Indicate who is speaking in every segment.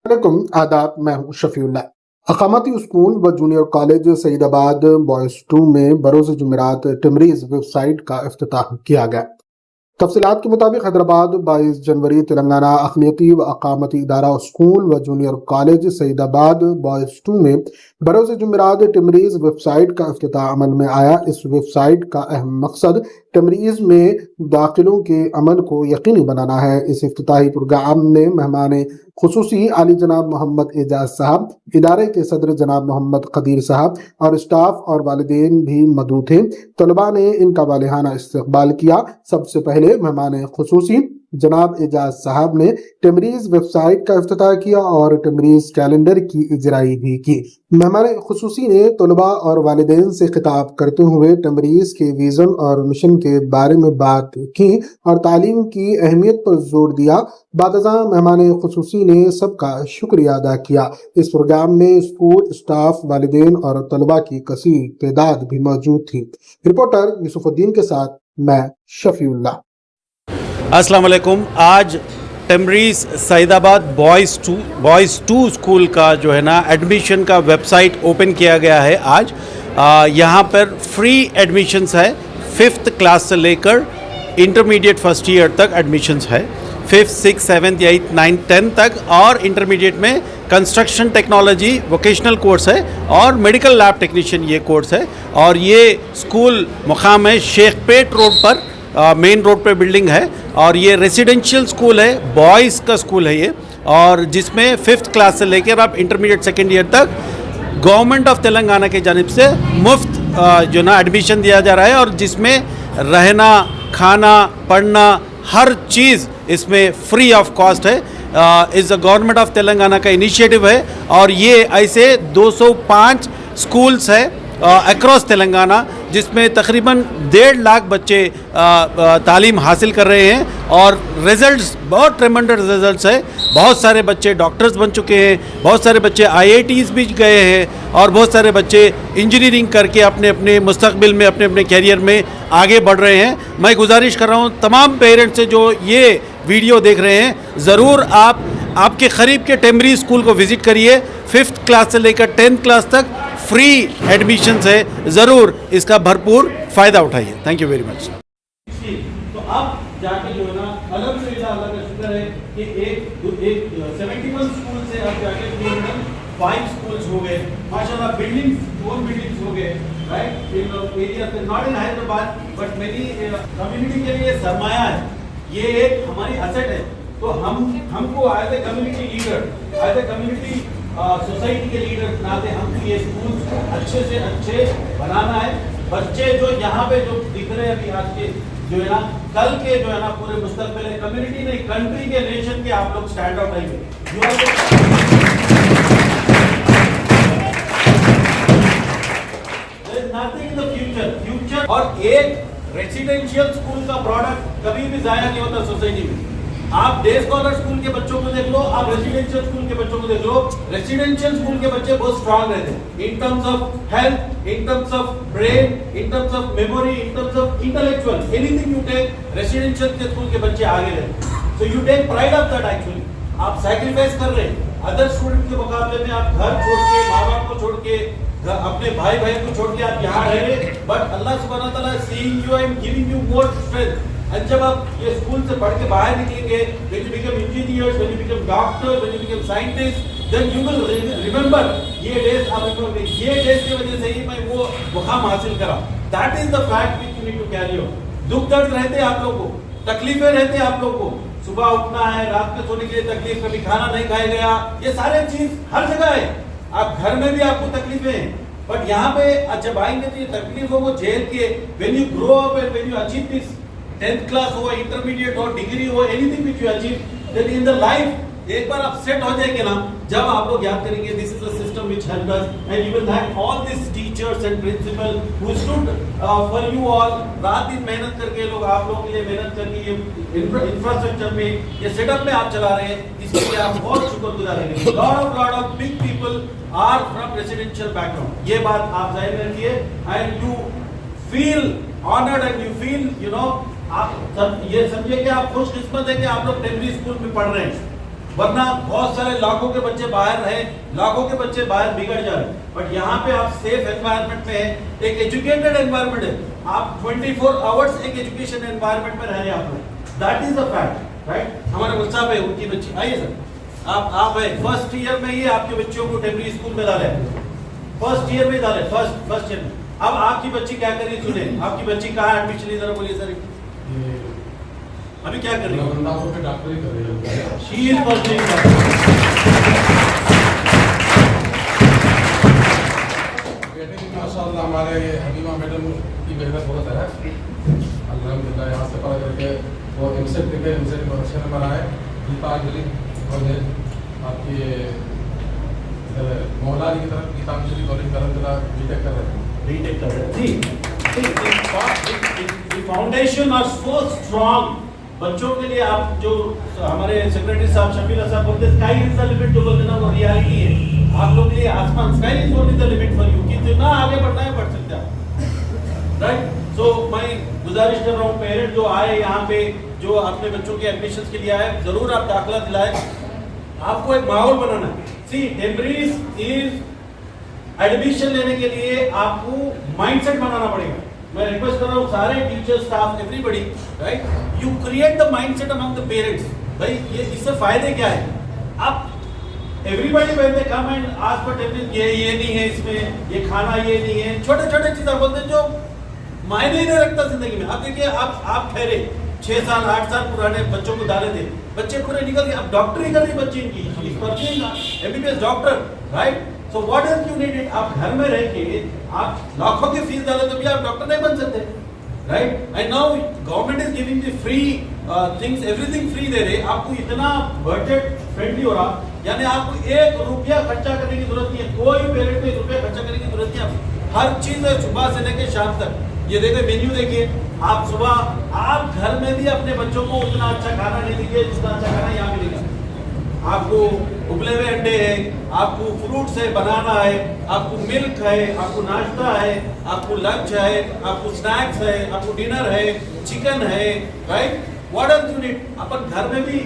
Speaker 1: वालेकुम आदाब। मैं हूं शफीउल्लाह। अकामती स्कूल व जूनियर कॉलेज सईदाबाद बॉयज 2 में बरोज़ जुमेरात टिमरीज वेबसाइट का इफ्तिताह किया गया। तफसीलात के मुताबिक हैदराबाद 22 जनवरी तेलंगाना अखिलती व अकामती इदारा स्कूल व जूनियर कॉलेज सईदाबाद बॉयज 2 में बरोज़ जुमेरात टिमरीज वेबसाइट का इफ्तिताह अमल में आया। इस वेबसाइट का अहम मकसद टिमरीज में दाखिलों के अमल को यकीनी बनाना है। इस इफ्तिताही प्रोग्राम में मेहमान खुसूसी आली जनाब मोहम्मद एजाज साहब, इदारे के सदर जनाब मोहम्मद कदीर साहब और स्टाफ और वालिदैन भी मौजूद थे। तलबा ने इनका वालिहाना इस्तकबाल किया। सबसे पहले मेहमान खुसूसी जनाब एजाज साहब ने टिमरीज वेबसाइट का इफ्तिताह किया और टिमरीज कैलेंडर की इजराई भी की। मेहमान खुसूसी ने तलबा और वालिदैन से खिताब करते हुए टिमरीज के विजन और मिशन के बारे में बात की और तालीम की अहमियत पर जोर दिया। बादजा मेहमान खुसूसी ने सबका शुक्रिया अदा किया। इस प्रोग्राम में स्कूल स्टाफ, वालिदैन और तलबा की कसीर तादाद भी मौजूद थी। रिपोर्टर यूसुफुद्दीन के साथ मैं शफीउल्लाह।
Speaker 2: अस्सलाम वालेकुम। आज टिमरीज सईदाबाद बॉयज़ 2 स्कूल का जो है ना एडमिशन का वेबसाइट ओपन किया गया है। आज यहाँ पर फ्री एडमिशन्स है। 5th क्लास से लेकर इंटरमीडिएट फर्स्ट ईयर तक एडमिशन्स है। 5th, 6th, 7th, 8th, 9th, 10th तक, और इंटरमीडिएट में कंस्ट्रक्शन टेक्नोलॉजी वोकेशनल कोर्स है और मेडिकल लैब टेक्नीशियन ये कोर्स है। और ये स्कूल मुकाम है शेखपेट रोड पर, मेन रोड पे बिल्डिंग है। और ये रेसिडेंशियल स्कूल है, बॉयज़ का स्कूल है ये, और जिसमें 5th क्लास से लेकर आप इंटरमीडिएट सेकेंड ईयर तक गवर्नमेंट ऑफ तेलंगाना की जानिब से मुफ्त जो ना एडमिशन दिया जा रहा है, और जिसमें रहना, खाना, पढ़ना, हर चीज़ इसमें फ्री ऑफ कॉस्ट है। इस गवर्नमेंट ऑफ तेलंगाना का इनिशिएटिव है, और ये ऐसे 205 स्कूल्स है अक्रॉस तेलंगाना, जिसमें तकरीबन 1.5 लाख बच्चे तालीम हासिल कर रहे हैं। और रिज़ल्ट्स बहुत ट्रेमेंडस रिज़ल्ट्स है। बहुत सारे बच्चे डॉक्टर्स बन चुके हैं, बहुत सारे बच्चे IITs भी गए हैं, और बहुत सारे बच्चे इंजीनियरिंग करके अपने अपने मुस्तकबिल में, अपने अपने कैरियर में आगे बढ़ रहे हैं। मैं गुजारिश कर रहा हूँ तमाम पेरेंट्स से जो ये वीडियो देख रहे हैं, ज़रूर आपके करीब के टिमरीज स्कूल को विज़िट करिए। 5th क्लास से लेकर 10th क्लास तक फ्री एडमिशन्स है। ज़रूर इसका भरपूर फ़ायदा उठाइए। Thank you very much.
Speaker 3: तो अब जाके जो है ना अल्हम्दुलिल्लाह अल्लाह का शुक्र है कि एक 71 स्कूल से अब जाके 5 स्कूल्स हो गए माशाल्लाह। बिल्डिंग्स 4 बिल्डिंग्स हो गए, राइट, इन एरिया से, नॉट इन हैदराबाद बट मेरी कम्युनिटी के लिए सरमाया है। ये एक हमारी असेट है। तो हमको as a community leader, as a community society के लीडर नाते हमको ये स्कूल अच्छे से अच्छे बनाना है। बच्चे जो यहाँ पे जो दिख रहे हैं अभी आज के जो है ना, कल के जो है ना पूरे मुस्तकबिल है, कम्युनिटी नहीं, कंट्री के, नेशन के आप लोग स्टैंड आउट आएंगे। Nothing in the future. और एक रेसिडेंशियल स्कूल का प्रोडक्ट कभी भी जाया नहीं होता सोसाइटी में। आप डे स्कॉलर स्कूल के बच्चों को देख लो, आप रेसिडेंशियल स्कूल के बच्चों को देख लो। रेसिडेंशियल स्कूल के बच्चे बहुत स्ट्रांग रहते हैं in terms of health, in terms of brain, in terms of memory, in terms of intellectual, anything you take, residential के स्कूल के बच्चे आगे रहते हैं। So you take pride of that. Actually आप सैक्रिफाइस कर रहे हैं अदर स्टूडेंट के मुकाबले में। आप घर छोड़ के, माँ बाप को छोड़ के, अपने भाई को छोड़ के आप यहाँ रह रहे, बट अल्लाह सुब्हानहू व तआला seeing you and giving you more strength. और जब आप ये स्कूल से पढ़ के बाहर निकलेंगे, when you become engineers, when you become doctors, when you become scientists, then you will remember ये days आप remember, ये days की वजह से ही मैं वो मुकाम हासिल करा। That is the fact which you need to carry on। दुख दर्द रहते हैं आप लोगों को, तकलीफें रहते हैं आप लोगों को, सुबह उठना है, रात में सोने के लिए तकलीफ, कभी खाना नहीं खाया गया, ये सारे चीज हर जगह है। आप घर में भी आपको तकलीफें हैं, बट यहाँ पे जब आएंगे तो ये तकलीफों को झेल के when you grow up and when you achieve this 10th class हो, इंटरमीडिएट हो, डिग्री हो, anything which you achieve, then in the life एक बार आप सेट हो जाएंगे ना, जब आप लोग याद करेंगे this is the system which helped us, and you will thank all this teachers and principal who stood for you all. रात दिन मेहनत करके लोग आप लोगों के लिए मेहनत करके ये इंफ्रास्ट्रक्चर में, ये सेटअप में आप चला रहे हैं, इसके लिए आप बहुत शुक्रगुजार हैं। Lot of big people are from residential background. ये बात आप जाहिर रखिए, and you feel honoured and you feel you know, आप सब ये समझिए कि आप खुशकिस्मत है कि आप लोग टिमरीज स्कूल में पढ़ रहे हैं। वरना बहुत सारे लाखों के बच्चे बाहर रहे, लाखों के बच्चे बाहर बिगड़ जा रहे। बट यहाँ पे आप सेफ एनवायरनमेंट में है, एक एजुकेटेड एनवायरनमेंट है, आप 24 आवर्स एक एजुकेशन एनवायरनमेंट में रह रहे हैं आप लोग। That is the fact, right. हमारे मुल्क साहब है, उनकी बच्ची, आइए सर आप है फर्स्ट ईयर में ही आपके बच्चों को टेम्परी स्कूल में डाले, फर्स्ट ईयर में डाले, फर्स्ट ईयर में। अब आपकी बच्ची क्या कर रही है सुने, आपकी बच्ची कहाँ एडमिशन ली, जरा बोलिए सर। अभी क्या कर रही है?
Speaker 4: डॉक्टरी कर रही है।
Speaker 3: शी इज परस्यूइंग
Speaker 4: माशाल्लाह हमारे हबीबा मैडम की मेहनत बहुत है अल्हम्दुलिल्लाह। यहाँ से पढ़ करके वो एमसेट देखे, एमसेट में अच्छे नंबर आए। गीता अंजलि कॉलेज आपकी मोहलाली की तरफ गीता अंजलि कॉलेज करंदला बीटेक कर रहे हैं।
Speaker 3: बीटेक कर रहे हैं। The foundation are so strong. बच्चों के लिए आप जो हमारे सेक्रेटरी साहब शफीला साहब बोलते हैं स्काई इज द लिमिट, जो बोलते ना वो रियलिटी है। आप लोग के लिए आसमान, sky is only the limit for you. कितना आगे बढ़ना है बढ़ सकते हैं, राइट। सो मैं गुजारिश कर रहा हूँ पेरेंट जो आए यहाँ पे, जो अपने बच्चों के एडमिशन के लिए आए, जरूर आप दाखिला दिलाएं। आपको एक माहौल बनाना है। सी टेम्परीज इज एडमिशन लेने के लिए आपको माइंडसेट बनाना पड़ेगा। मैं रिक्वेस्ट कर रहा हूँ सारे teacher staff everybody, right, you create the mindset among the parents. भाई ये इससे फायदे क्या है? आप everybody when they come and ask for temperature, ये नहीं है इसमें, ये खाना ये नहीं है, छोटे छोटे चीजें बोलते हैं जो मायने ही नहीं रखता जिंदगी में। आप देखिए, आप ठहरे 6 साल 8 साल पुराने बच्चों को डाले थे, बच्चे पूरे निकल गए। अब डॉक्टरी कर रही बच्ची इनकी, MBBS doctor, right. So what else you need it? आप घर में रह के आप लाखों की फीस डाले तो भी आप डॉक्टर नहीं बन सकते, right. And now government is giving the free things, everything free दे रहे। आपको इतना बजट फ्रेंडली हो रहा, यानी आपको 1 रुपया खर्चा करने की जरूरत नहीं है। कोई पेरेंट को 1 रुपया खर्चा करने की जरूरत नहीं है। हर चीज है, सुबह से लेकर शाम तक। ये देखिए मेन्यू देखिए, आप सुबह आप घर में भी अपने बच्चों को उतना अच्छा खाना नहीं दीजिए जितना अच्छा खाना यहाँ मिलेगा। आपको उबले हुए अंडे है, आपको फ्रूट्स है, बनाना है, आपको मिल्क है, आपको नाश्ता है, आपको लंच है, आपको स्नैक्स है, आपको डिनर है, चिकन है, right. What else you need? अपन घर में भी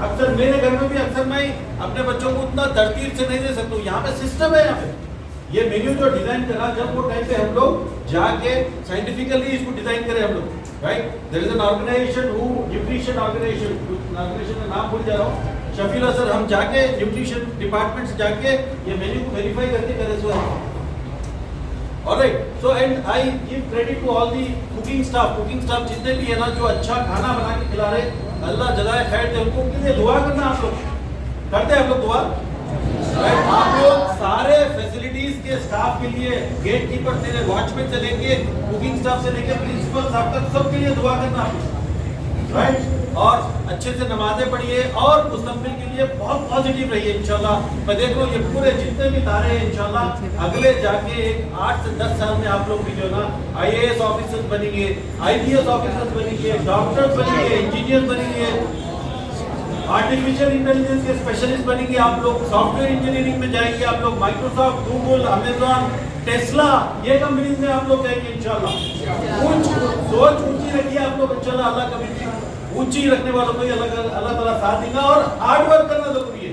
Speaker 3: अक्सर, मेरे घर में भी अक्सर मैं अपने बच्चों को उतना तरतीब से नहीं दे सकता हूँ। यहाँ पे सिस्टम है, यहाँ पे ये मेन्यू जो डिजाइन करा, जब वो टाइम पे हम लोग जाके साइंटिफिकली इसको डिजाइन करें हम लोग, right. There is an organization who nutrition organization का नाम भूल जा रहा हूँ, शफीला सर, हम जाके न्यूट्रिशन डिपार्टमेंट से जाके ये मेन्यू को वेरीफाई करके करे सो है। Alright, so and I give credit to all the cooking staff जितने भी है ना, जो अच्छा खाना बना के खिला रहे, अल्लाह जज़ाए खैर दे उनको। के लिए दुआ करना आप लोग करते हैं, आप लोग दुआ, राइट। आप लोग सारे फैसिलिटीज के स्टाफ के लिए, गेट कीपर से, वॉचमैन से लेके, कुकिंग स्टाफ से लेके, प्रिंसिपल साहब तक सबके लिए दुआ करना आप लोग, राइट। और अच्छे से नमाजें पढ़िए और मुस्तकबिल के लिए बहुत पॉजिटिव रहिए इंशाल्लाह। मैं देख रहा हूँ ये पूरे जितने भी तारे हैं इंशाल्लाह अगले जाके 8 से 10 साल में आप लोग भी जो ना IAS ऑफिसर्स बनेंगे, IPS ऑफिसर्स बनेंगे, डॉक्टर्स बनेंगे, इंजीनियर बनेंगे, आर्टिफिशियल इंटेलिजेंस के स्पेशलिस्ट बनेंगे आप लोग, सॉफ्टवेयर इंजीनियरिंग में जाएंगे आप लोग, माइक्रोसॉफ्ट, गूगल, अमेजॉन, टेस्ला, ये कंपनीज में आप लोग जाएंगे इंशाल्लाह। कुछ सोच ऊंची रखिए आप लोग इंशाल्लाह, अल्लाह कभी ऊंची रखने वालों को अल्लाह ताला साथ देगा। और हार्ड वर्क करना जरूरी है।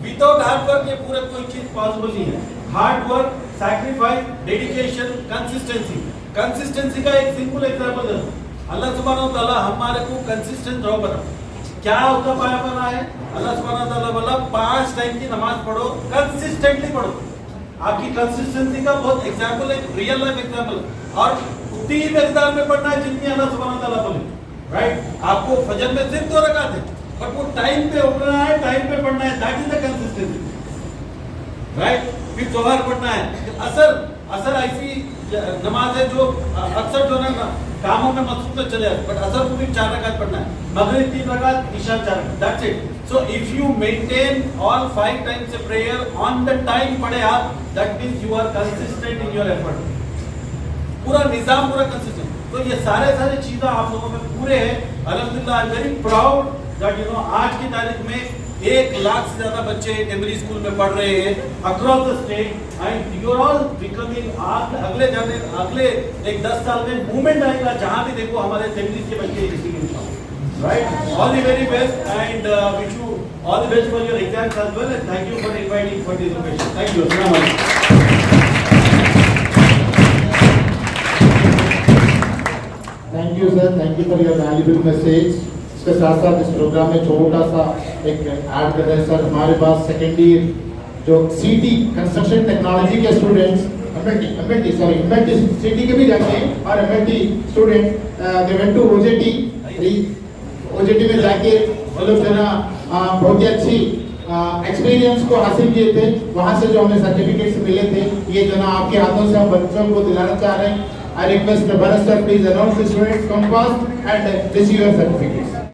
Speaker 3: विदाउट हार्ड वर्क ये पूरा कोई चीज पॉसिबल नहीं है। Hard work, sacrifice, dedication, consistency का एक सिंपल एग्जांपल है। अल्लाह सुब्हानहू व तआला हमारे को कंसिस्टेंट रहो बना। क्या उसका पाया बना है? अल्लाह सुब्हानहू व तआला बोला 5 टाइम की नमाज पढ़ो, कंसिस्टेंटली पढ़ो। आपकी कंसिस्टेंसी का बहुत एग्जांपल है, रियल लाइफ एग्जांपल। और उतनी ही मिकदार में पढ़ना है जितनी अल्लाह सुब्हानहू व तआला बोले, राइट। आपको फजर में सिर्फ 2 रकात है, बट वो टाइम पे उठना है, टाइम पे पढ़ना है, that is the consistency, right. फिर जोहर पढ़ना है। असर ऐसी नमाज है जो अक्सर जो ना कामों में मसरूफ में चले जाते, बट असर को भी 4 रकात पढ़ना है, मगरिब 3 रकात, इशा 4 रकात, that's it. So if you maintain all 5 times a prayer on the time पढ़े आप, that means you are consistent in your effort. पूरा निजाम पूरा कंसिस्टेंट। तो ये सारे चीजें आप लोगों में पूरे हैं। अल्हम्दुलिल्लाह, I am very proud that you know आज की तारीख में 1 लाख से ज्यादा बच्चे टेम्परी स्कूल में पढ़ रहे हैं across the state, and you are all becoming अगले एक 10 साल में मूवमेंट आएगा जहां भी देखो हमारे टेम्परी के बच्चे, right. All the very best and wish you All the best for your exams as well, and thank you for inviting for this occasion. Thank you. Assalamu alaikum.
Speaker 5: Thank you sir, thank you for your valuable message. इसके साथ साथ इस programme में छोटा सा एक add कर रहे हैं सर, हमारे पास सेकेंड ईयर जो सीटी कंस्ट्रक्शन टेक्नोलॉजी के स्टूडेंट्स एमएटी सीटी के भी जाते हैं और MAT student they went to OJT में जाके वो लोग जो ना बहुत ही अच्छी एक्सपीरियंस को हासिल किए थे। वहाँ से जो हमें सर्टिफिकेट्स मिले थे, ये जो ना आपके हाथों से हम बच्चों को दिलाना चाह रहे हैं। I request Bharat sir, please announce the students come fast and receive your certificates.